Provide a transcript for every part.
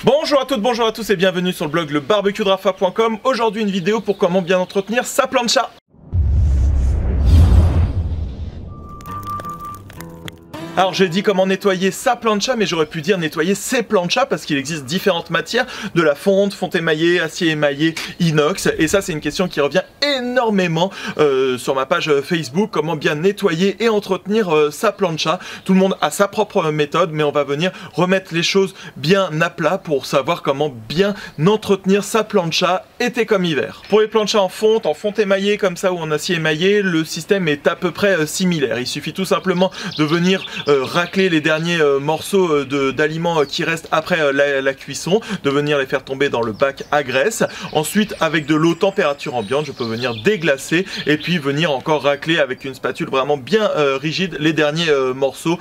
Bonjour à toutes, bonjour à tous et bienvenue sur le blog lebarbecuedrafa.com. Aujourd'hui une vidéo pour comment bien entretenir sa plancha. Alors j'ai dit comment nettoyer sa plancha, mais j'aurais pu dire nettoyer ses planchas parce qu'il existe différentes matières, de la fonte, fonte émaillée, acier émaillé, inox, et ça c'est une question qui revient énormément sur ma page Facebook, comment bien nettoyer et entretenir sa plancha. Tout le monde a sa propre méthode, mais on va venir remettre les choses bien à plat pour savoir comment bien entretenir sa plancha été comme hiver. Pour les planchas en fonte émaillée comme ça ou en acier émaillé, le système est à peu près similaire. Il suffit tout simplement de venir racler les derniers morceaux d'aliments qui restent après la cuisson, de venir les faire tomber dans le bac à graisse. Ensuite, avec de l'eau température ambiante, je peux venir déglacer et puis venir encore racler avec une spatule vraiment bien rigide les derniers morceaux.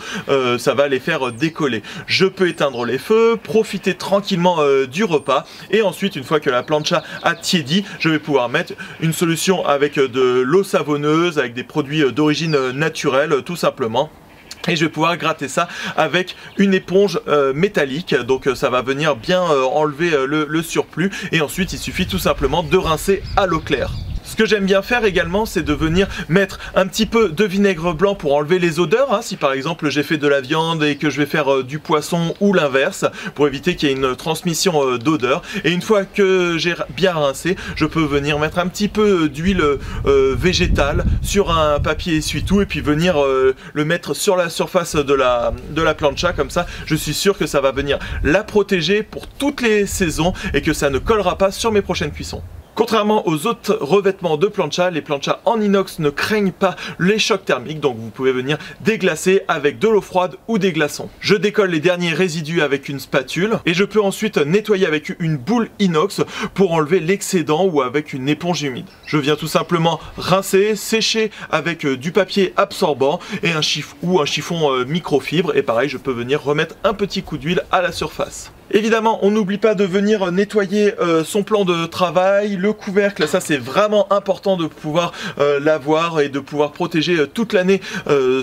Ça va les faire décoller. Je peux éteindre les feux, profiter tranquillement du repas et ensuite, une fois que la plancha a tiédi, je vais pouvoir mettre une solution avec de l'eau savonneuse, avec des produits d'origine naturelle, tout simplement. Et je vais pouvoir gratter ça avec une éponge métallique, donc ça va venir bien enlever le surplus. Et ensuite il suffit tout simplement de rincer à l'eau claire. Ce que j'aime bien faire également, c'est de venir mettre un petit peu de vinaigre blanc pour enlever les odeurs, hein, si par exemple j'ai fait de la viande et que je vais faire du poisson ou l'inverse, pour éviter qu'il y ait une transmission d'odeur. Et une fois que j'ai bien rincé, je peux venir mettre un petit peu d'huile végétale sur un papier essuie-tout et puis venir le mettre sur la surface de la plancha, comme ça je suis sûr que ça va venir la protéger pour toutes les saisons et que ça ne collera pas sur mes prochaines cuissons. Contrairement aux autres revêtements de plancha, les planchas en inox ne craignent pas les chocs thermiques, donc vous pouvez venir déglacer avec de l'eau froide ou des glaçons. Je décolle les derniers résidus avec une spatule et je peux ensuite nettoyer avec une boule inox pour enlever l'excédent ou avec une éponge humide. Je viens tout simplement rincer, sécher avec du papier absorbant et un chiffon microfibre, et pareil je peux venir remettre un petit coup d'huile à la surface. Évidemment, on n'oublie pas de venir nettoyer son plan de travail, le couvercle, ça c'est vraiment important de pouvoir l'avoir et de pouvoir protéger toute l'année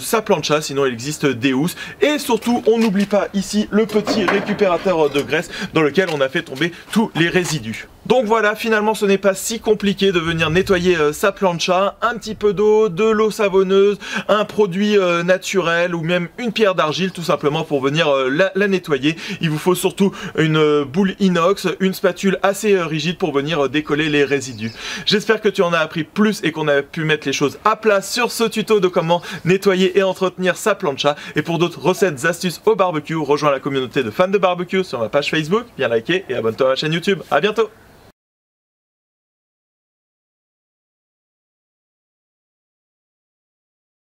sa plancha, sinon il existe des housses. Et surtout, on n'oublie pas ici le petit récupérateur de graisse dans lequel on a fait tomber tous les résidus. Donc voilà, finalement ce n'est pas si compliqué de venir nettoyer sa plancha, un petit peu d'eau, de l'eau savonneuse, un produit naturel ou même une pierre d'argile tout simplement pour venir la nettoyer. Il vous faut surtout une boule inox, une spatule assez rigide pour venir décoller les résidus. J'espère que tu en as appris plus et qu'on a pu mettre les choses à plat sur ce tuto de comment nettoyer et entretenir sa plancha. Et pour d'autres recettes, astuces au barbecue, rejoins la communauté de fans de barbecue sur ma page Facebook, bien liker et abonne-toi à ma chaîne YouTube. À bientôt!